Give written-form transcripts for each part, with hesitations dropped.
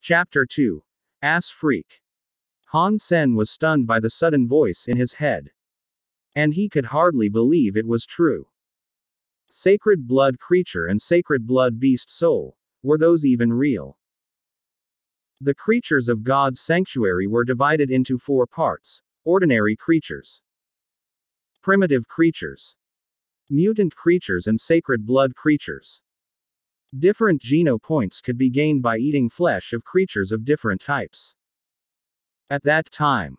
Chapter 2. Ass Freak. Han Sen was stunned by the sudden voice in his head. And he could hardly believe it was true. Sacred blood creature and sacred blood beast soul, were those even real? The creatures of God's sanctuary were divided into 4 parts: ordinary creatures, primitive creatures, mutant creatures, and sacred blood creatures. Different geno points could be gained by eating flesh of creatures of different types. At that time,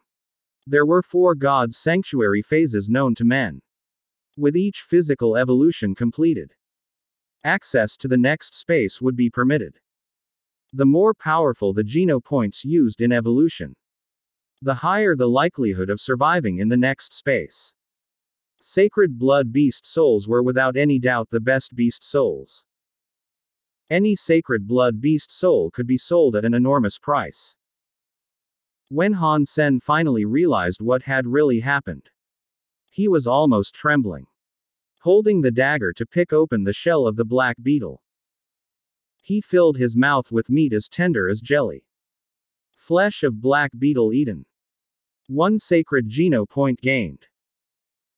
there were 4 God's sanctuary phases known to men. With each physical evolution completed, access to the next space would be permitted. The more powerful the geno points used in evolution, the higher the likelihood of surviving in the next space. Sacred blood beast souls were without any doubt the best beast souls. Any sacred blood beast soul could be sold at an enormous price. When Han Sen finally realized what had really happened, he was almost trembling, holding the dagger to pick open the shell of the black beetle. He filled his mouth with meat as tender as jelly. Flesh of black beetle eaten. 1 sacred geno point gained.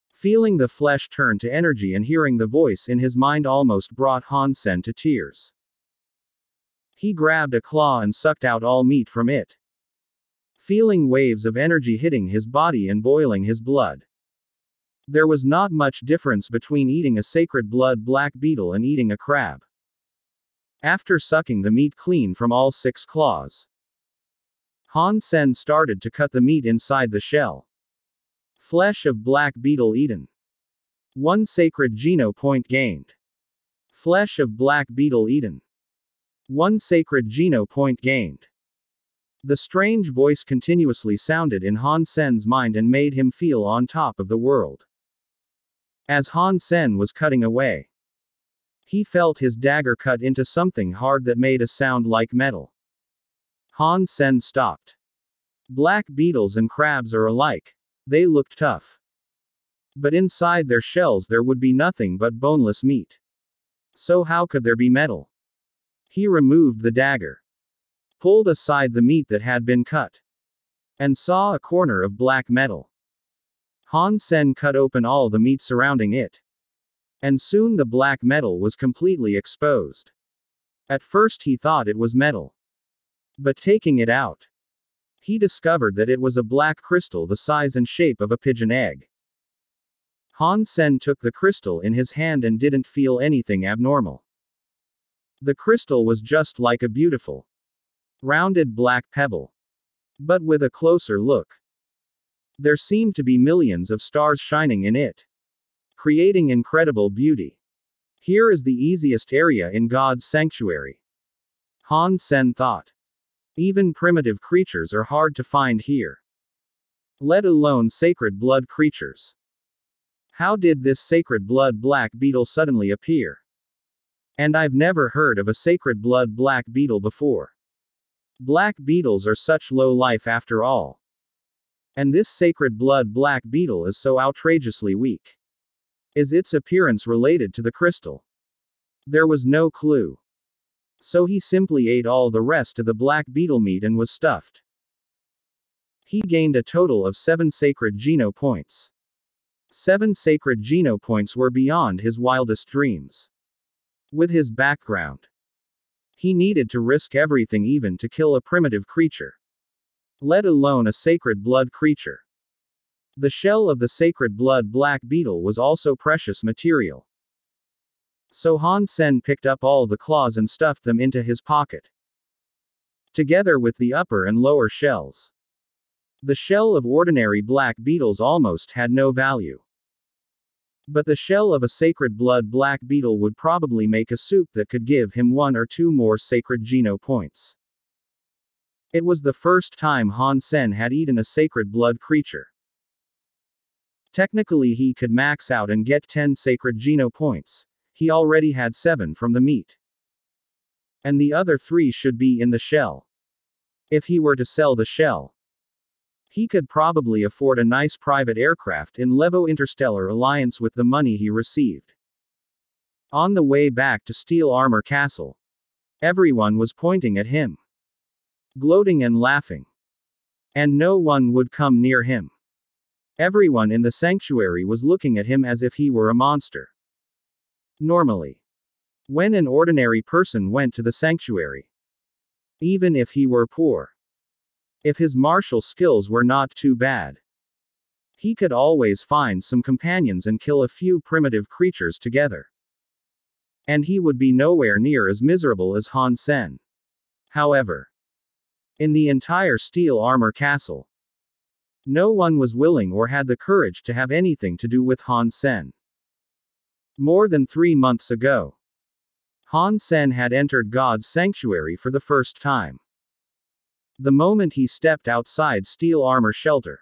Feeling the flesh turn to energy and hearing the voice in his mind almost brought Han Sen to tears. He grabbed a claw and sucked out all meat from it, feeling waves of energy hitting his body and boiling his blood. There was not much difference between eating a sacred blood black beetle and eating a crab. After sucking the meat clean from all 6 claws, Han Sen started to cut the meat inside the shell. Flesh of black beetle eaten. 1 sacred geno point gained. Flesh of black beetle eaten. 1 sacred geno point gained. The strange voice continuously sounded in Han Sen's mind and made him feel on top of the world. As Han Sen was cutting away, he felt his dagger cut into something hard that made a sound like metal. Han Sen stopped. Black beetles and crabs are alike. They looked tough. But inside their shells there would be nothing but boneless meat. So how could there be metal? He removed the dagger, pulled aside the meat that had been cut, and saw a corner of black metal. Han Sen cut open all the meat surrounding it, and soon the black metal was completely exposed. At first he thought it was metal, but taking it out, he discovered that it was a black crystal the size and shape of a pigeon egg. Han Sen took the crystal in his hand and didn't feel anything abnormal. The crystal was just like a beautiful, rounded black pebble. But with a closer look, there seemed to be millions of stars shining in it, creating incredible beauty. Here is the easiest area in God's sanctuary, Han Sen thought. Even primitive creatures are hard to find here, let alone sacred blood creatures. How did this sacred blood black beetle suddenly appear? And I've never heard of a sacred blood black beetle before. Black beetles are such low life after all. And this sacred blood black beetle is so outrageously weak. Is its appearance related to the crystal? There was no clue. So he simply ate all the rest of the black beetle meat and was stuffed. He gained a total of 7 sacred geno points. 7 sacred geno points were beyond his wildest dreams. With his background, he needed to risk everything even to kill a primitive creature, let alone a sacred blood creature. The shell of the sacred blood black beetle was also precious material. So Han Sen picked up all the claws and stuffed them into his pocket, together with the upper and lower shells. The shell of ordinary black beetles almost had no value. But the shell of a sacred blood black beetle would probably make a soup that could give him 1 or 2 more sacred geno points. It was the first time Han Sen had eaten a sacred blood creature. Technically he could max out and get 10 sacred geno points. He already had 7 from the meat. And the other 3 should be in the shell. If he were to sell the shell, he could probably afford a nice private aircraft in Levo Interstellar Alliance with the money he received. On the way back to Steel Armor Castle, everyone was pointing at him. gloating and laughing. And no one would come near him. Everyone in the sanctuary was looking at him as if he were a monster. Normally, when an ordinary person went to the sanctuary, even if he were poor, if his martial skills were not too bad, he could always find some companions and kill a few primitive creatures together. And he would be nowhere near as miserable as Han Sen. However, in the entire steel armor castle, no one was willing or had the courage to have anything to do with Han Sen. More than 3 months ago, Han Sen had entered God's sanctuary for the first time. The moment he stepped outside steel armor shelter,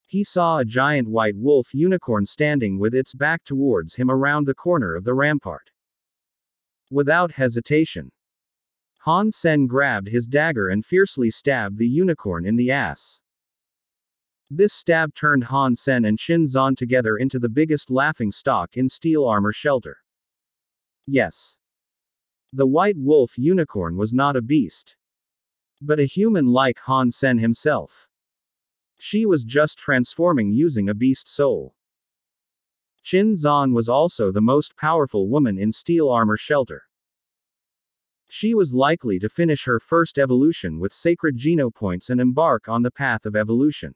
he saw a giant white wolf unicorn standing with its back towards him around the corner of the rampart. Without hesitation, Han Sen grabbed his dagger and fiercely stabbed the unicorn in the ass. This stab turned Han Sen and Qin Zan together into the biggest laughingstock in steel armor shelter. Yes. The white wolf unicorn was not a beast, but a human like Han Sen himself. She was just transforming using a beast soul. Qin Zan was also the most powerful woman in steel armor shelter. She was likely to finish her first evolution with sacred genopoints and embark on the path of evolution.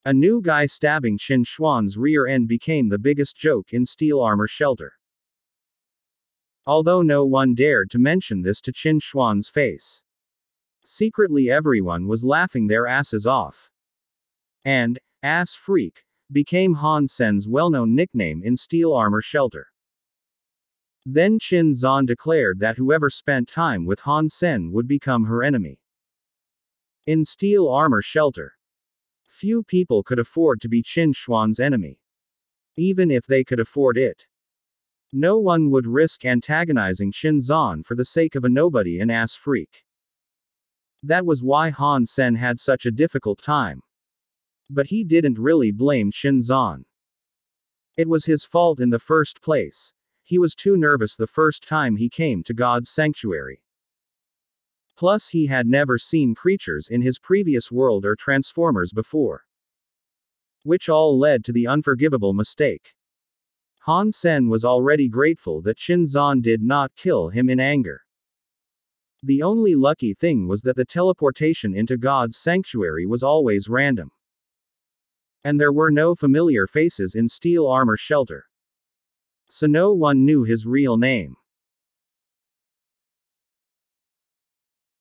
A new guy stabbing Qin Xuan's rear end became the biggest joke in steel armor shelter. Although no one dared to mention this to Qin Xuan's face, secretly everyone was laughing their asses off. And, ass freak, became Han Sen's well-known nickname in steel armor shelter. Then Qin Zan declared that whoever spent time with Han Sen would become her enemy. In steel armor shelter, few people could afford to be Qin Xuan's enemy. Even if they could afford it, no one would risk antagonizing Qin Zan for the sake of a nobody and ass freak. That was why Han Sen had such a difficult time. But he didn't really blame Qin Zan. It was his fault in the first place. He was too nervous the first time he came to God's sanctuary. Plus he had never seen creatures in his previous world or transformers before, which all led to the unforgivable mistake. Han Sen was already grateful that Qin Zan did not kill him in anger. The only lucky thing was that the teleportation into God's sanctuary was always random. And there were no familiar faces in steel armor shelter. So no one knew his real name.